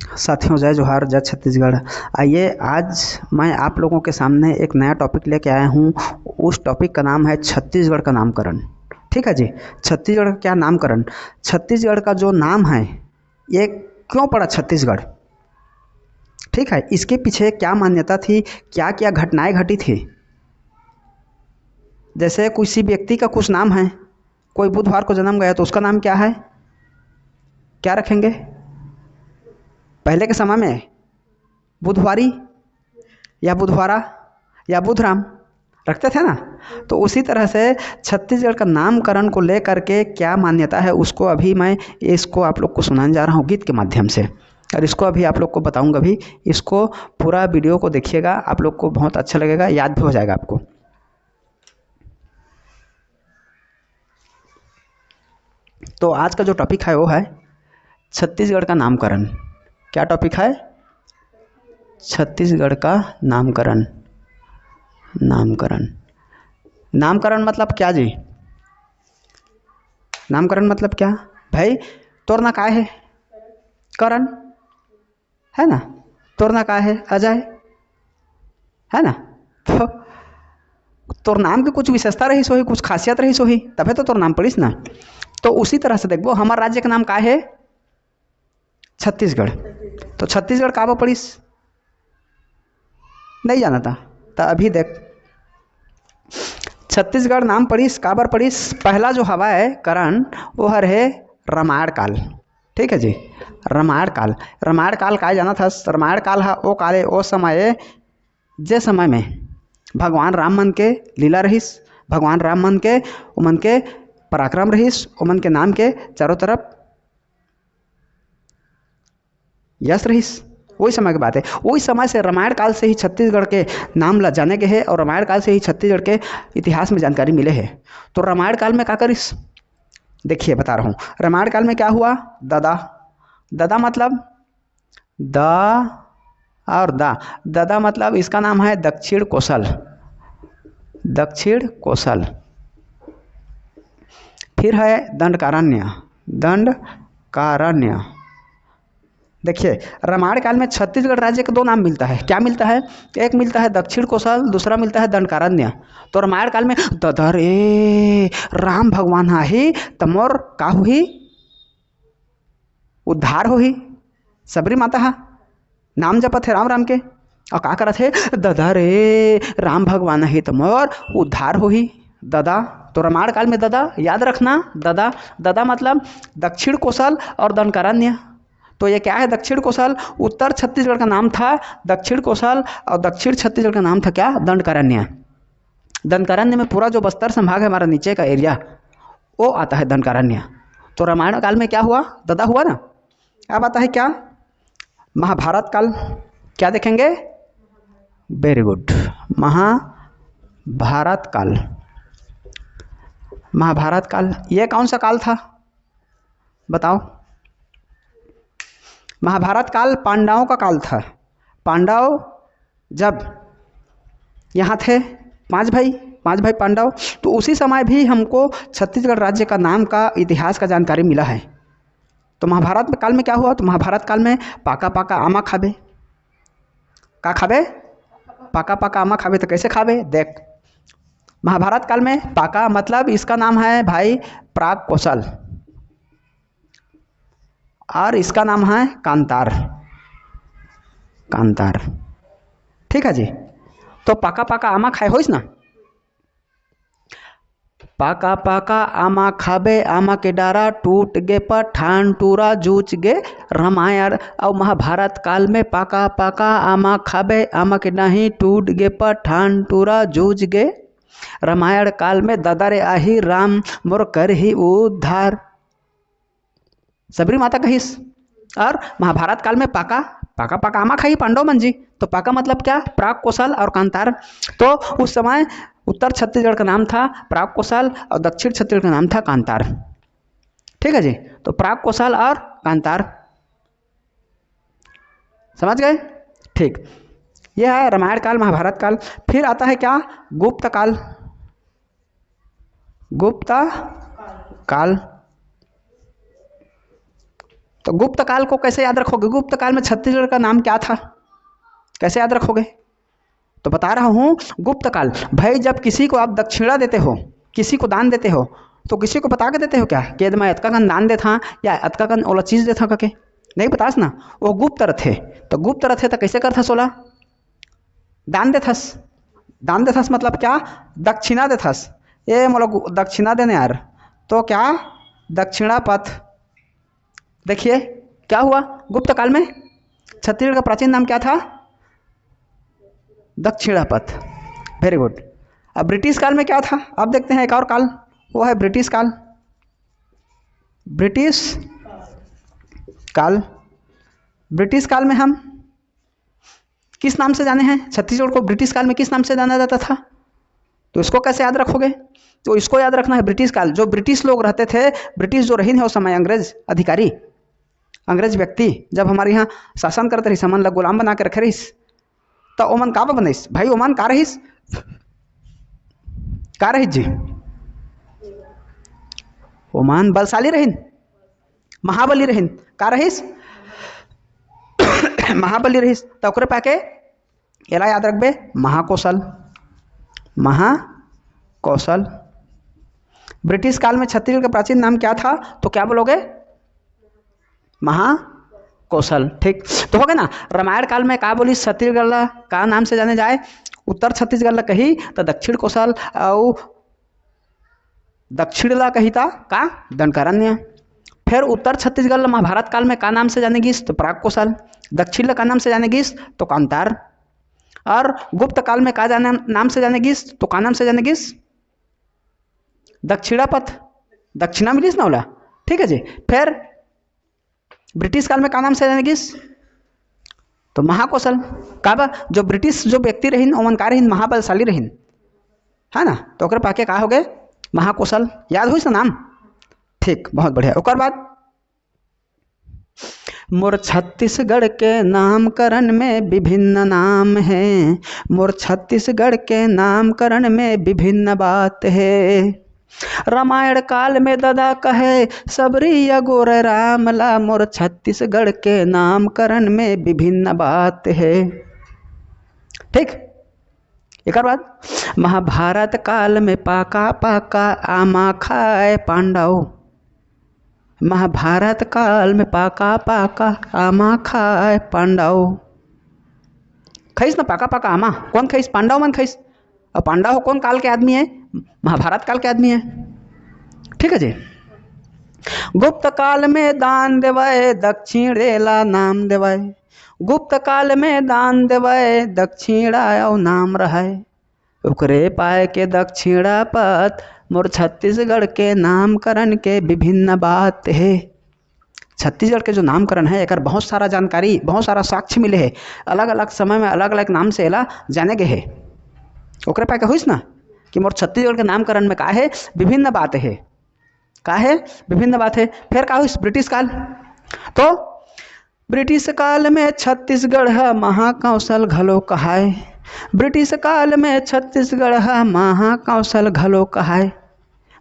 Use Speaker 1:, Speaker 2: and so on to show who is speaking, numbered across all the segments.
Speaker 1: साथियों, जय जोहार, जय छत्तीसगढ़। आइए, आज मैं आप लोगों के सामने एक नया टॉपिक लेके आया हूँ। उस टॉपिक का नाम है छत्तीसगढ़ का नामकरण। ठीक है जी। छत्तीसगढ़ का क्या नामकरण? छत्तीसगढ़ का जो नाम है ये क्यों पड़ा छत्तीसगढ़? ठीक है, इसके पीछे क्या मान्यता थी, क्या क्या घटनाएं घटी थी। जैसे किसी व्यक्ति का कुछ नाम है, कोई बुधवार को जन्म गया तो उसका नाम क्या है, क्या रखेंगे? पहले के समय में बुधवारी या बुधवारा या बुधराम रखते थे ना। तो उसी तरह से छत्तीसगढ़ का नामकरण को लेकर के क्या मान्यता है, उसको अभी मैं इसको आप लोग को सुनाने जा रहा हूँ गीत के माध्यम से। और इसको अभी आप लोग को बताऊंगा भी। इसको पूरा वीडियो को देखिएगा, आप लोग को बहुत अच्छा लगेगा, याद भी हो जाएगा आपको। तो आज का जो टॉपिक है वो है छत्तीसगढ़ का नामकरण। क्या टॉपिक है? छत्तीसगढ़ का नामकरण। नामकरण नामकरण मतलब क्या जी? नामकरण मतलब क्या भाई? तोर ना काय है? करण है ना। तोर ना काय है? अजय है ना। तो तोर नाम की कुछ विशेषता रही सोही, कुछ खासियत रही सोही, तबे तो तोर नाम पड़ीस ना। तो उसी तरह से देखो, हमारे राज्य का नाम का है? छत्तीसगढ़। तो छत्तीसगढ़ का पड़ीस नहीं जाना था। तो अभी देख, छत्तीसगढ़ नाम पड़ीस काबर पड़ीस? पहला जो हवा है करण वो हर है रामायण काल। ठीक है जी। रामायण काल। रामायण काल का जाना था? रामायण काल है ओ काले ओ समय, जे समय में भगवान राम मन के लीला रहीस, भगवान राम मन के उमन के पराक्रम रहीस, उमन के नाम के चारों तरफ यश रहीस। वही समय की बात है। वही समय से रामायण काल से ही छत्तीसगढ़ के नाम ला जाने के है, और रामायण काल से ही छत्तीसगढ़ के इतिहास में जानकारी मिले है। तो रामायण काल में क्या करिस? देखिए बता रहा हूँ। रामायण काल में क्या हुआ? दादा। दादा मतलब द और दा। दादा मतलब इसका नाम है दक्षिण कोसल। दक्षिण कोसल। फिर है दंडकारण्य। दंडकारण्य। देखिए, रामायण काल में छत्तीसगढ़ राज्य का दो नाम मिलता है। क्या मिलता है? एक मिलता है दक्षिण कोसल, दूसरा मिलता है दंडकारण्य। तो रामायण काल में दधर ए राम भगवान ही तमोर का हुई उद्धार होही। सबरी माता हा नाम जपत है राम राम के, और का करत है? ददा रे राम भगवान ही तमोर उद्धार होही। ददा। तो रामायण काल में ददा याद रखना। ददा। ददा मतलब दक्षिण कोसल और दंडकारण्य। तो ये क्या है? दक्षिण कोसल उत्तर छत्तीसगढ़ का नाम था दक्षिण कोसल, और दक्षिण छत्तीसगढ़ का नाम था क्या? दंडकारण्य। दंडकारण्य में पूरा जो बस्तर संभाग है हमारा नीचे का एरिया, वो आता है दंडकारण्य। तो रामायण काल में क्या हुआ? ददा हुआ ना। अब आता है क्या? महाभारत काल। क्या देखेंगे? Very good. महाभारत काल। महाभारत काल ये कौन सा काल था बताओ? महाभारत काल पांडवों का काल था। पांडव जब यहाँ थे, पांच भाई पांडव, तो उसी समय भी हमको छत्तीसगढ़ राज्य का नाम का इतिहास का जानकारी मिला है। तो महाभारत में काल में क्या हुआ? तो महाभारत काल में पाका पाका आमा खाबे। का खाबे? पाका पाका आमा खाबे। तो कैसे खाबे? देख, महाभारत काल में पाका मतलब इसका नाम है भाई प्राग कौशल, और इसका नाम है कांतार। कांतार। ठीक है जी। तो पाका पाका आमा खाए होइस ना। पाका पाका आमा खाबे, आमा के डारा टूट गे पठान टूरा जूझ गे रामायण। और महाभारत काल में पाका पाका आमा खाबे, आमा के नहीं टूट गे पठान टूरा जूझ गे रामायण काल में ददरे आही राम मोर कर ही उद्धार। सबरी माता कहिस। और महाभारत काल में पाका पाका पाका आमा खाई पांडव मन जी। तो पाका मतलब क्या? प्राग कौशल और कांतार। तो उस समय उत्तर छत्तीसगढ़ का नाम था प्राग कौशल और दक्षिण छत्तीसगढ़ का नाम था कांतार। ठीक है जी। तो प्राग कौशल और कांतार, समझ गए? ठीक। यह है रामायण काल, महाभारत काल। फिर आता है क्या? गुप्त काल। गुप्त काल। तो गुप्त काल को कैसे याद रखोगे? गुप्त काल में छत्तीसगढ़ का नाम क्या था, कैसे याद रखोगे? तो बता रहा हूँ गुप्त काल। भाई जब किसी को आप दक्षिणा देते हो, किसी को दान देते हो, तो किसी को बता के देते हो क्या कि मैं अतका कन दान दे था या अतका कन ओला चीज़ दे था करके? नहीं बतास ना, वो गुप्त रथे। तो गुप्त रथे तो कैसे करथस ओला? दान देथस। दान देथस मतलब क्या? दक्षिणा देथस। ये मोला दक्षिणा देने यार, तो क्या दक्षिणा पथ। देखिए क्या हुआ गुप्त काल में, छत्तीसगढ़ का प्राचीन नाम क्या था? दक्षिणा पथ। Very good. अब ब्रिटिश काल में क्या था? अब देखते हैं एक और काल, वो है ब्रिटिश काल। ब्रिटिश काल, ब्रिटिश काल में हम किस नाम से जाने हैं? छत्तीसगढ़ को ब्रिटिश काल में किस नाम से जाना जाता था? तो इसको कैसे याद रखोगे? तो इसको याद रखना है ब्रिटिश काल। जो ब्रिटिश लोग रहते थे, ब्रिटिश जो रहीन है उस समय, अंग्रेज अधिकारी, अंग्रेज व्यक्ति जब हमारे यहाँ शासन करते रही, हमन ला गुलाम बना के रखे रहीस, तो ओमन का बनइस भाई? ओमन का रहीस, का रहीस जी? ओमन बलशाली रहीन, महाबली रहीन। का रहीस? महाबली रहीस। तो ओकरे पाके एला याद रखबे, महाकौशल। महाकौशल। ब्रिटिश काल में छत्तीसगढ़ का प्राचीन नाम क्या था? तो क्या बोलोगे? महाकौशल। ठीक तो हो गया ना। रामायण काल में का बोली छत्तीसगढ़ ला का नाम से जाने जाए? उत्तर छत्तीसगढ़ ला कही तो दक्षिण कौशल, और दक्षिण ला कही था का दंडकारण्य। फिर उत्तर छत्तीसगढ़ ला महाभारत काल में का नाम से जाने गिस? तो प्राग कौशल। दक्षिण ला का नाम से जाने गिस? तो कांतार। और गुप्त काल में का जाने नाम से जाने गिस? तो का नाम से जाने गिस? दक्षिणा पथ। दक्षिणा मिलिस ना बोला, ठीक है जी। फिर ब्रिटिश काल में का नाम से जाने गिस? तो महाकौशल। का बा जो ब्रिटिश जो व्यक्ति रहीन ओमन का रहीन? महाबलशाली रहीन, है ना। तो ओकरे पाके का हो गए? महाकौशल। याद हुई ना नाम? ठीक, बहुत बढ़िया। ओकर बाद मोर छत्तीसगढ़ के नामकरण में विभिन्न नाम है, मोर छत्तीसगढ़ के नामकरण में विभिन्न बात है। रामायण काल में दादा कहे सबरी अगोर रामला, मोर छत्तीसगढ़ के नामकरण में विभिन्न बात है। ठीक, एक बाद महाभारत काल में पाका पाका आमा खाए पांडव। महाभारत काल में पाका पाका आमा खाए पांडव। खइस ना पाका पाका आमा? कौन खइस? पांडव मन खइस। और पांडव कौन काल के आदमी है? महाभारत काल के आदमी है, ठीक है जी। गुप्त काल में दान देवाए दक्षिणेला नाम देवाए। गुप्त काल में दान देवाए दक्षिणा और नाम रहाय। ओकरे पाए के दक्षिणा पथ मोर छत्तीसगढ़ के नामकरण के विभिन्न बात है। छत्तीसगढ़ के जो नामकरण है एक बहुत सारा जानकारी, बहुत सारा साक्ष्य मिले है। अलग अलग समय में अलग अलग नाम से एला जाने गए है। ओकरे पाए का हुईस ना कि मोर छत्तीसगढ़ के नामकरण में का है? विभिन्न बात है। का है? विभिन्न बात है। फिर का हुईस? ब्रिटिश काल। तो ब्रिटिश काल में छत्तीसगढ़ महाकौशल घलो कहाय। ब्रिटिश काल में छत्तीसगढ़ महाकौशल घलो कहाय।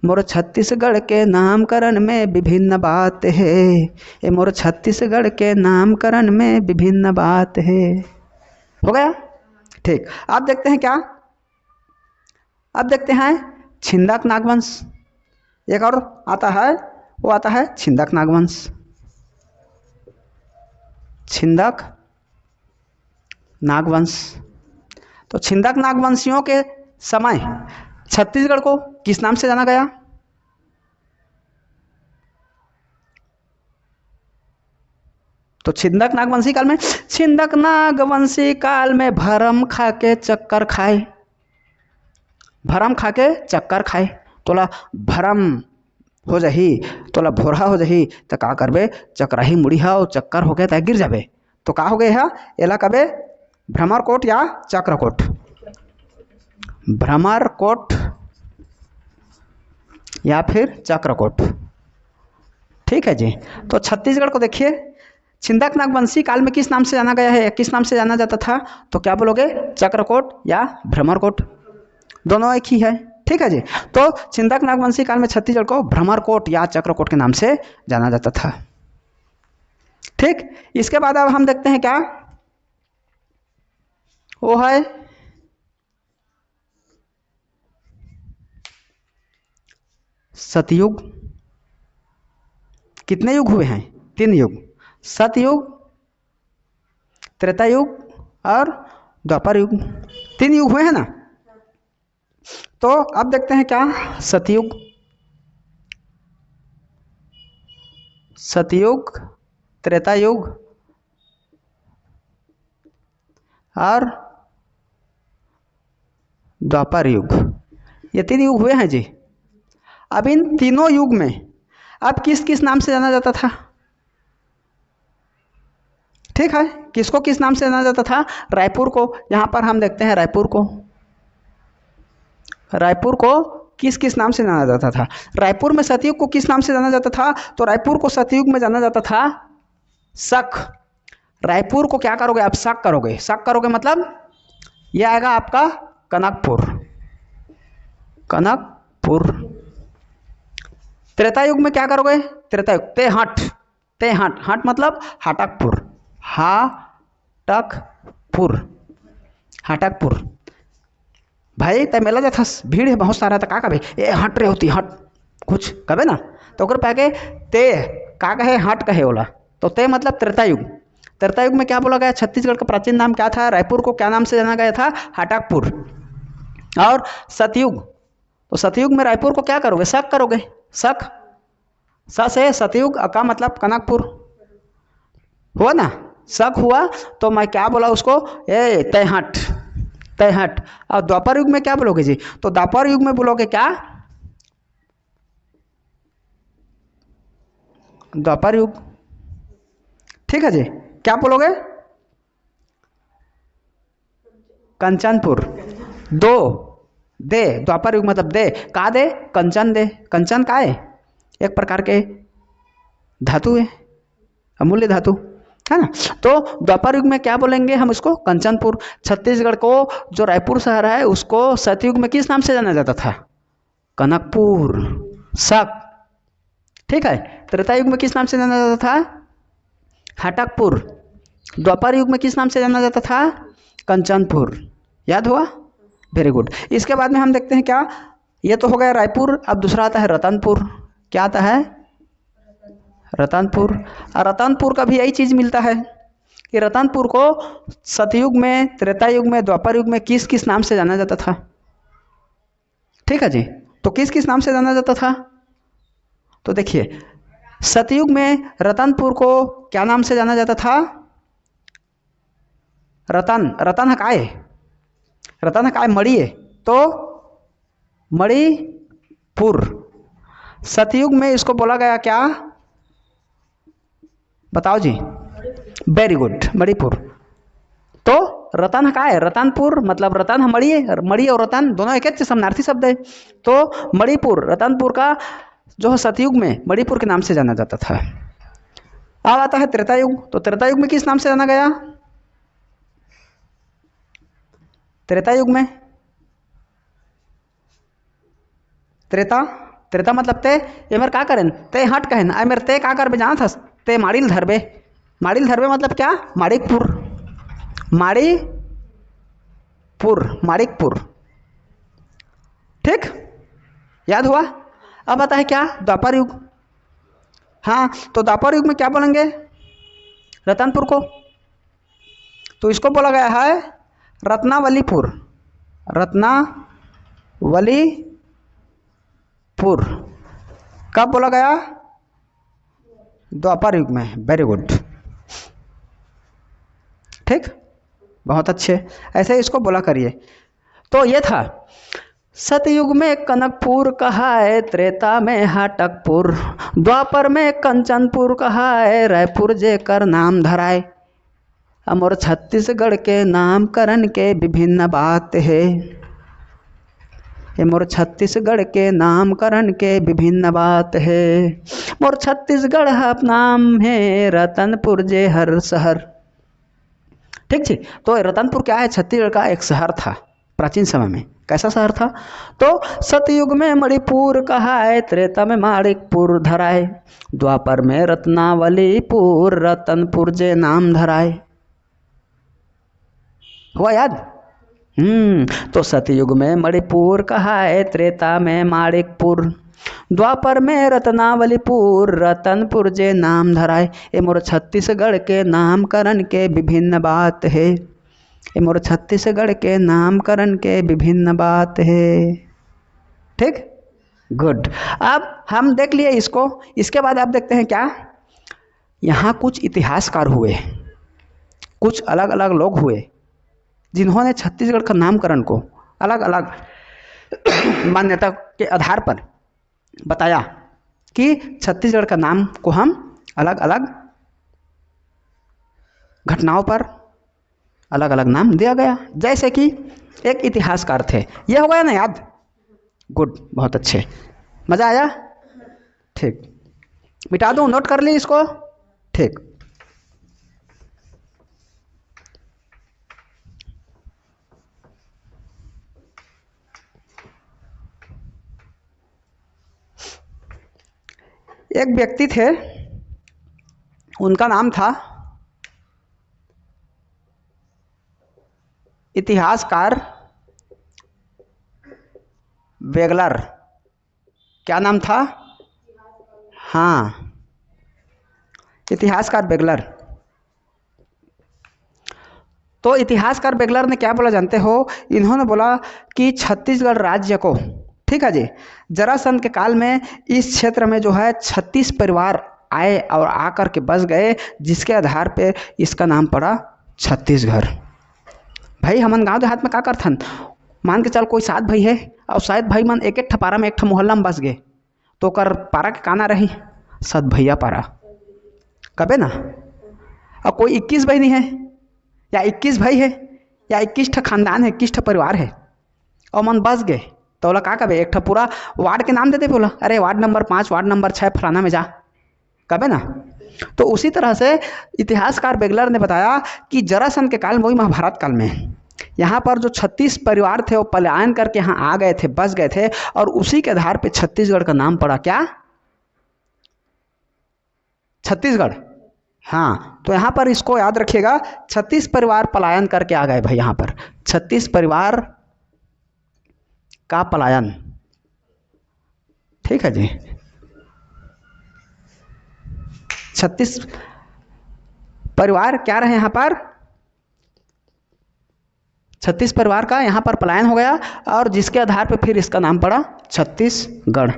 Speaker 1: मोर छत्तीसगढ़ के नामकरण में विभिन्न बात है। ये मोर छत्तीसगढ़ के नामकरण में विभिन्न बात है। हो गया? ठीक। अब देखते हैं क्या? अब देखते हैं छिंदक नागवंश। एक और आता है, वो आता है छिंदक नागवंश। छिंदक नागवंश। तो छिंदक नागवंशियों के समय छत्तीसगढ़ को किस नाम से जाना गया? तो छिंदक नागवंशी काल में, छिंदक नागवंशी काल में भरम खा के चक्कर खाए। भरम खा के चक्कर खाए। तोला भरम हो जाही, तोला भोरहा हो जाही, तो का करबे? चक्राही मुड़ीहा और चक्कर हो गया तो गिर जाबे। तो का हो गए है? एला कबे भ्रमरकोट या चक्रकोट। भ्रमरकोट या फिर चक्रकोट, ठीक है जी। तो छत्तीसगढ़ को देखिए, छिंदक नागवंशी काल में किस नाम से जाना गया है, किस नाम से जाना जाता था? तो क्या बोलोगे? चक्रकोट या भ्रमरकोट, दोनों एक ही है, ठीक है जी। तो छिंदक नागवंशी काल में छत्तीसगढ़ को भ्रमरकोट या चक्रकोट के नाम से जाना जाता था। ठीक, इसके बाद अब हम देखते हैं क्या, वो है सतयुग। कितने युग हुए हैं? 3 युग, सतयुग, त्रेता युग और द्वापर युग, 3 युग हुए हैं ना। तो अब देखते हैं क्या, सतयुग, सतयुग, त्रेता युग और द्वापर युग, ये 3 युग हुए हैं जी। अब इन तीनों युग में अब किस किस नाम से जाना जाता था? ठीक है, किसको किस नाम से जाना जाता था? रायपुर को, यहाँ पर हम देखते हैं रायपुर को, रायपुर को किस किस नाम से जाना जाता था? रायपुर में सतयुग को किस नाम से जाना जाता था? तो रायपुर को सतयुग में जाना जाता था शक। रायपुर को क्या करोगे आप? शक करोगे। शक करोगे मतलब यह आएगा आपका कनकपुर, कनकपुर। त्रेता युग में क्या करोगे? त्रेता युग तेहट, तेहट, हट मतलब हाटकपुर, हाटकपुर, हाटकपुर। भाई तय मेला जाथस, भीड़ है बहुत सारा, तो का कहे ए हट रे होती हट, कुछ कहे ना, तो ओकर पाके ते का कहे हट कहे ओला, तो ते मतलब त्रेता युग। त्रेता युग में क्या बोला गया? छत्तीसगढ़ का प्राचीन नाम क्या था? रायपुर को क्या नाम से जाना गया था? हाटकपुर। और सतयुग, तो सतयुग में रायपुर को क्या करोगे? शक करोगे, शक, स से सतयुग, का मतलब कनकपुर हुआ ना, शक हुआ, तो मैं क्या बोला उसको? ए तेहट, तेहट। और द्वापर युग में क्या बोलोगे जी? तो द्वापर युग में बोलोगे क्या? द्वापर युग, ठीक है जी। क्या बोलोगे? कंचनपुर, दो दे, द्वापर युग मतलब दे, का दे? कंचन दे। कंचन का है? एक प्रकार के धातु है, अमूल्य धातु है ना। तो द्वापर युग में क्या बोलेंगे हम उसको? कंचनपुर। छत्तीसगढ़ को जो रायपुर शहर है उसको सतयुग में किस नाम से जाना जाता था? कनकपुर, शक, ठीक है। त्रेता युग में किस नाम से जाना जाता था? हाटकपुर। द्वापर युग में किस नाम से जाना जाता था? कंचनपुर। याद हुआ? Very good. इसके बाद में हम देखते हैं क्या, ये तो हो गया रायपुर। अब दूसरा आता है रतनपुर। क्या आता है? रतनपुर। और रतनपुर का भी यही चीज़ मिलता है कि रतनपुर को सतयुग में, त्रेता युग में, द्वापर युग में किस किस नाम से जाना जाता था? ठीक है जी। तो किस किस नाम से जाना जाता था? तो देखिए, सतयुग में रतनपुर को क्या नाम से जाना जाता था? रतन, रतन है काय, रतन है काय मणि है, तो मणिपुर। सतयुग में इसको बोला गया क्या? बताओ जी। Very good, Manipur. तो रतन का है? रतनपुर मतलब रतन है मणि है, मणि और रतन दोनों एक समानार्थी शब्द है। तो मणिपुर, रतनपुर का जो सतयुग में मणिपुर के नाम से जाना जाता था। अब आता है त्रेता युग। तो त्रेता युग में किस नाम से जाना गया? त्रेता युग में त्रेता, त्रेता मतलब ते, ये मेरे का करें? ते हट कहें, आई मेरे ते का करबे जाना था? ते माड़िल धरबे। माड़िल धरबे मतलब क्या? माड़िकपुर, माड़ीपुर, माड़िकपुर, ठीक, याद हुआ? अब आता है क्या? द्वापर युग। हाँ, तो द्वापर युग में क्या बोलेंगे? रतनपुर को, तो इसको बोला गया है रत्नावलीपुर, रत्नावलीपुर। कब बोला गया? द्वापर युग में। वेरी गुड, ठीक, बहुत अच्छे, ऐसे इसको बोला करिए। तो ये था सतयुग में कनकपुर कहा है, त्रेता में हाटकपुर, द्वापर में कंचनपुर कहा है, रायपुर जे कर नाम धराए। और छत्तीसगढ़ के नामकरण के विभिन्न बात है, ये मोर छत्तीसगढ़ के नामकरण के विभिन्न बात है। मोर छत्तीसगढ़ नाम है रतनपुर जे हर शहर। ठीक छी। तो रतनपुर क्या है? छत्तीसगढ़ का एक शहर था। प्राचीन समय में कैसा शहर था? तो सतयुग में मणिपुर कहाए, त्रेता में माणिकपुर धराए, द्वापर में रत्नावलीपुर, रतनपुर जे नाम धराए। हुआ याद? तो सतयुग में मणिपुर कहाए, त्रेता में माणिकपुर, द्वापर में रत्नावलीपुर, रतनपुर जे नाम धराए। ये मोर छत्तीसगढ़ के नामकरण के विभिन्न बात है, ये मोर छत्तीसगढ़ के नामकरण के विभिन्न बात है। ठीक, गुड। अब हम देख लिए इसको। इसके बाद आप देखते हैं क्या, यहाँ कुछ इतिहासकार हुए, कुछ अलग अलग लोग हुए जिन्होंने छत्तीसगढ़ का नामकरण को अलग अलग मान्यता के आधार पर बताया कि छत्तीसगढ़ का नाम को हम अलग अलग घटनाओं पर अलग अलग नाम दिया गया। जैसे कि एक इतिहासकार थे, यह हो गया ना याद? गुड, बहुत अच्छे, मज़ा आया? ठीक, मिटा दूँ, नोट कर ली इसको? ठीक, एक व्यक्ति थे, उनका नाम था इतिहासकार बेगलर। क्या नाम था? हाँ, इतिहासकार बेगलर। तो इतिहासकार बेगलर ने क्या बोला जानते हो? इन्होंने बोला कि छत्तीसगढ़ राज्य को, ठीक है जी, जरासंध के काल में इस क्षेत्र में जो है 36 परिवार आए और आकर के बस गए, जिसके आधार पे इसका नाम पड़ा छत्तीसगढ़। भाई हमन गांव देहात में का करथन, मान के चल कोई 7 भाई है और शायद भाई मन एक एक ठपारा में एक ठा मोहल्ला में बस गए, तो कर पारा के काना रही 7 भैया पारा कबे ना। और कोई 21 भाई नहीं है या 21 भाई है या 21 ठा खानदान है, 21 ठा परिवार है और मन बस गए, तो बोला का कबे एक ठा पूरा वार्ड के नाम देते, बोला अरे वार्ड नंबर 5, वार्ड नंबर 6 फलाना में जा, कबे ना। तो उसी तरह से इतिहासकार बेगलर ने बताया कि जरासंध के काल में, वही महाभारत काल में, यहाँ पर जो 36 परिवार थे वो पलायन करके यहाँ आ गए थे, बस गए थे, और उसी के आधार पे छत्तीसगढ़ का नाम पड़ा क्या? छत्तीसगढ़। हाँ, तो यहाँ पर इसको याद रखिएगा, 36 परिवार पलायन करके आ गए भाई, यहाँ पर 36 परिवार का पलायन, ठीक है जी। 36 परिवार क्या रहे यहाँ पर? 36 परिवार का यहाँ पर पलायन हो गया, और जिसके आधार पर फिर इसका नाम पड़ा छत्तीसगढ़।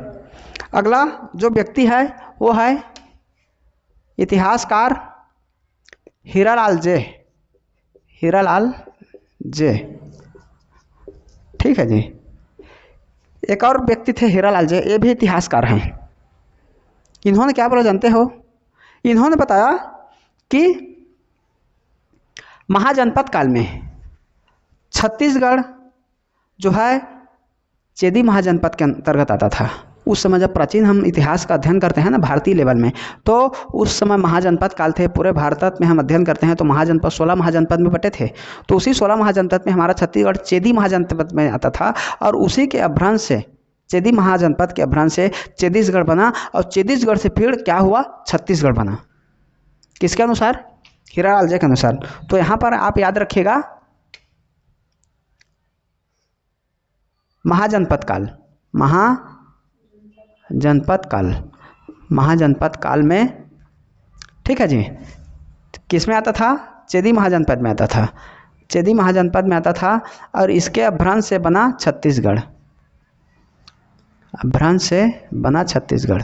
Speaker 1: अगला जो व्यक्ति है वो है इतिहासकार हीरालाल जे, हीरालाल जे, ठीक है जी। एक और व्यक्ति थे हीरालाल जे, ये भी इतिहासकार हैं। इन्होंने क्या बोला जानते हो? इन्होंने बताया कि महाजनपद काल में छत्तीसगढ़ जो है चेदी महाजनपद के अंतर्गत आता था। उस समय जब प्राचीन हम इतिहास का अध्ययन करते हैं ना भारतीय लेवल में, तो उस समय महाजनपद काल थे। पूरे भारत में हम अध्ययन करते हैं तो महाजनपद 16 महाजनपद में बटे थे। तो उसी 16 महाजनपद में हमारा छत्तीसगढ़ चेदी महाजनपद में आता था, और उसी के अभ्रंश से, चेदी महाजनपद के अभ्रंश से चेदीसगढ़ बना, और चेदीसगढ़ से फिर क्या हुआ? छत्तीसगढ़ बना। किसके अनुसार? हीरालाल जे के अनुसार। तो यहाँ पर आप याद रखिएगा महाजनपद काल, महाजनपद काल, महाजनपद काल में, ठीक है जी, किस में आता था? चेदी महाजनपद में आता था, चेदी महाजनपद में आता था, और इसके अभ्रंश से बना छत्तीसगढ़, अभ्रंश से बना छत्तीसगढ़,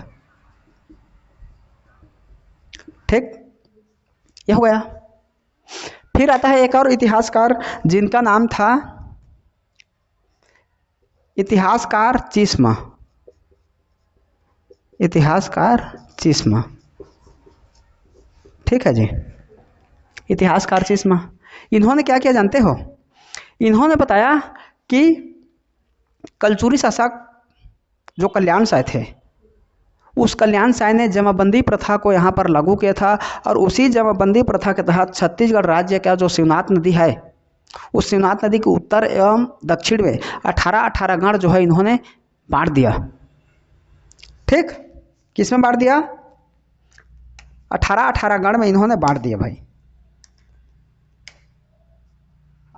Speaker 1: ठीक, यह हो गया। फिर आता है एक और इतिहासकार जिनका नाम था इतिहासकार चिस्मा, इतिहासकार चिस्मा, ठीक है जी, इतिहासकार चिस्मा। इन्होंने क्या किया जानते हो? इन्होंने बताया कि कलचुरी शासक जो कल्याण साय थे, उस कल्याण साय ने जमाबंदी प्रथा को यहाँ पर लागू किया था, और उसी जमाबंदी प्रथा के तहत छत्तीसगढ़ राज्य का जो शिवनाथ नदी है, उस शिवनाथ नदी के उत्तर एवं दक्षिण में 18-18 गण जो है इन्होंने बांट दिया। ठीक, किस में बांट दिया? 18-18 गण में इन्होंने बांट दिया भाई।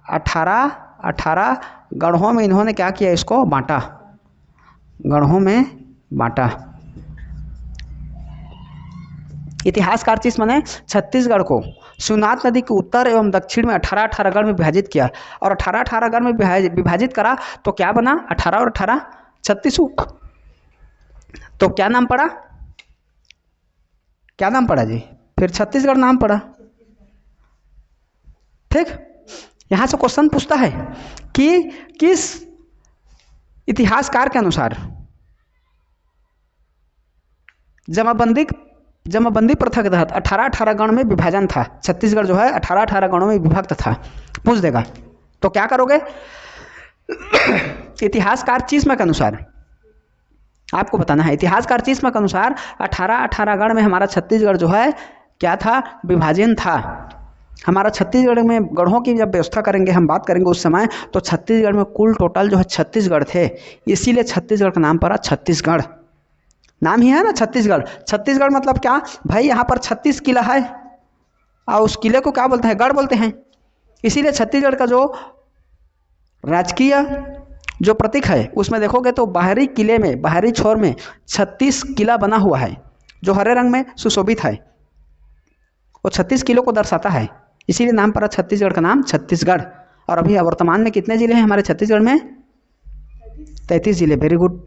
Speaker 1: 18-18 गढ़ों में इन्होंने क्या किया? इसको बांटा, गढ़ों में बांटा। इतिहासकार चीज माने छत्तीसगढ़ को शिवनाथ नदी के उत्तर एवं दक्षिण में 18-18 गण में विभाजित किया, और 18-18 गण में विभाजित करा तो क्या बना? 18 और 18 36। तो क्या नाम पड़ा? क्या नाम पड़ा जी? फिर छत्तीसगढ़ नाम पड़ा। ठीक, यहां से क्वेश्चन पूछता है कि किस इतिहासकार के अनुसार जमाबंदी प्रथा के तहत 18-18 गण में विभाजन था, छत्तीसगढ़ जो है 18-18 गणों में विभक्त था, पूछ देगा। तो क्या करोगे? इतिहासकार चीस्मा के अनुसार आपको बताना है। इतिहासकार चीस्मा के अनुसार 18-18 गण में हमारा छत्तीसगढ़ जो है क्या था? विभाजन था। हमारा छत्तीसगढ़ में गढ़ों की जब व्यवस्था करेंगे, हम बात करेंगे उस समय, तो छत्तीसगढ़ में कुल टोटल जो है 36 गढ़ थे, इसीलिए छत्तीसगढ़ का नाम पड़ा छत्तीसगढ़। नाम ही है ना छत्तीसगढ़। छत्तीसगढ़ मतलब क्या भाई? यहाँ पर 36 किला है और उस किले को क्या बोलते हैं? गढ़ बोलते हैं। इसीलिए छत्तीसगढ़ का जो राजकीय जो प्रतीक है उसमें देखोगे तो बाहरी किले में, बाहरी छोर में 36 किला बना हुआ है जो हरे रंग में सुशोभित है। वो 36 किलो को दर्शाता है, इसीलिए नाम पड़ा छत्तीसगढ़ का नाम छत्तीसगढ़। और अभी वर्तमान में कितने जिले हैं हमारे छत्तीसगढ़ में? 33 जिले। Very good.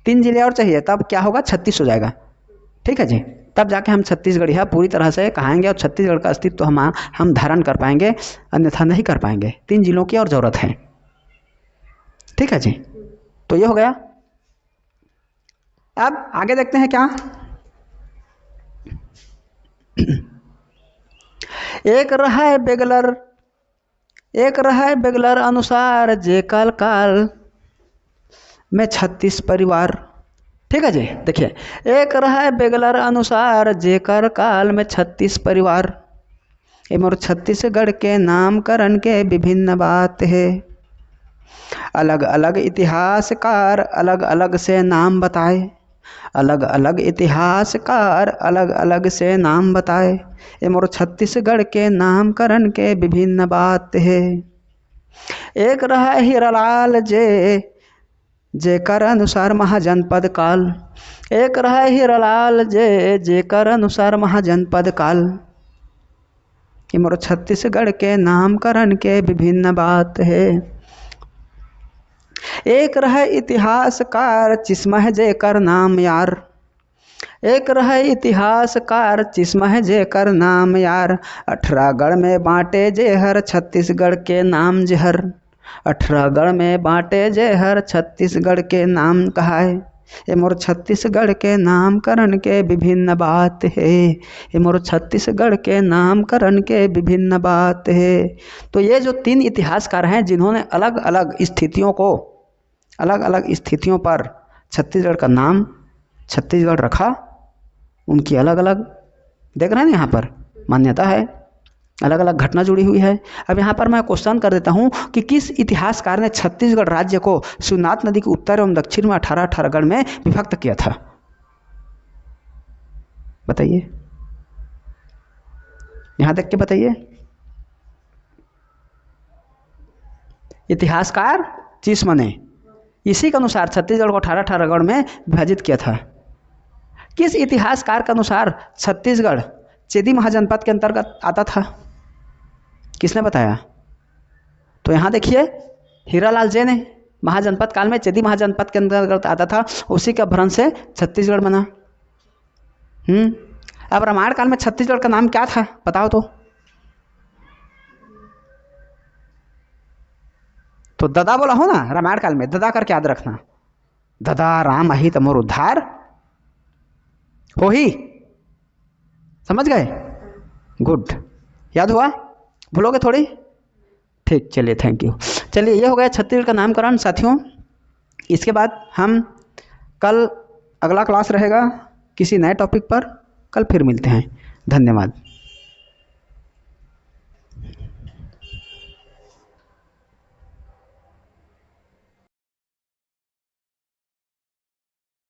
Speaker 1: 3 जिले और चाहिए तब क्या होगा? 36 हो जाएगा। ठीक है जी, तब जाके हम छत्तीसगढ़िया पूरी तरह से कहाएंगे और छत्तीसगढ़ का अस्तित्व हम धारण कर पाएंगे, अन्यथा नहीं कर पाएंगे। 3 जिलों की और जरूरत है। ठीक है जी, तो ये हो गया। अब आगे देखते हैं क्या। एक रहा बेगलर अनुसार जे काल काल में 36 परिवार। ठीक है जी, देखिए, एक रहा बेगलर अनुसार जेकर काल में 36 परिवार। मोर छत्तीसगढ़ के नामकरण के विभिन्न बात है। अलग अलग इतिहासकार अलग अलग से नाम बताए, अलग अलग इतिहासकार अलग अलग से नाम बताए। मोर छत्तीसगढ़ के नामकरण के विभिन्न बात है। एक रहा हीरालाल जेकर अनुसार महाजनपद काल। एक रहा हीरालाल जेकर अनुसार महाजनपद काल। मोर छत्तीसगढ़ के नामकरण के विभिन्न बात है। एक रहा इतिहासकार चिस्मा है जेकर नाम यार। एक रहा इतिहासकार चिस्मा है जेकर नाम यार। 18 गढ़ में बांटे जेहर छत्तीसगढ़ के नाम जहर। 18 गढ़ में बांटे जेहर छत्तीसगढ़ के नाम कहाए। ये मोर छत्तीसगढ़ के नामकरण के विभिन्न बात है। ये मोर छत्तीसगढ़ के नामकरण के विभिन्न बात है। तो ये जो 3 इतिहासकार हैं जिन्होंने अलग अलग स्थितियों पर छत्तीसगढ़ का नाम छत्तीसगढ़ रखा, उनकी अलग अलग देख रहे हैं ना यहाँ पर मान्यता है, अलग अलग घटना जुड़ी हुई है। अब यहाँ पर मैं क्वेश्चन कर देता हूँ कि किस इतिहासकार ने छत्तीसगढ़ राज्य को शिवनाथ नदी के उत्तर एवं दक्षिण में 18-18 गढ़ में विभक्त किया था? बताइए, यहाँ देख के बताइए। इतिहासकार चिस्मा ने इसी के अनुसार छत्तीसगढ़ को 18-18 गढ़ में विभाजित किया था। किस इतिहासकार के अनुसार छत्तीसगढ़ चेदी महाजनपद के अंतर्गत आता था? किसने बताया? तो यहाँ देखिए, हीरालाल जे ने महाजनपद काल में चेदी महाजनपद के अंतर्गत आता था, उसी के अपभ्रंश से छत्तीसगढ़ बना। अब रामायण काल में छत्तीसगढ़ का नाम क्या था बताओ तो ददा बोला हो ना रामायण काल में, ददा करके याद रखना। ददा राम अहित मोर उद्धार हो ही। समझ गए? गुड, याद हुआ? भूलोगे थोड़ी? ठीक, चलिए, थैंक यू। चलिए, ये हो गया छत्तीसगढ़ का नामकरण साथियों। इसके बाद हम कल अगला क्लास रहेगा किसी नए टॉपिक पर, कल फिर मिलते हैं। धन्यवाद।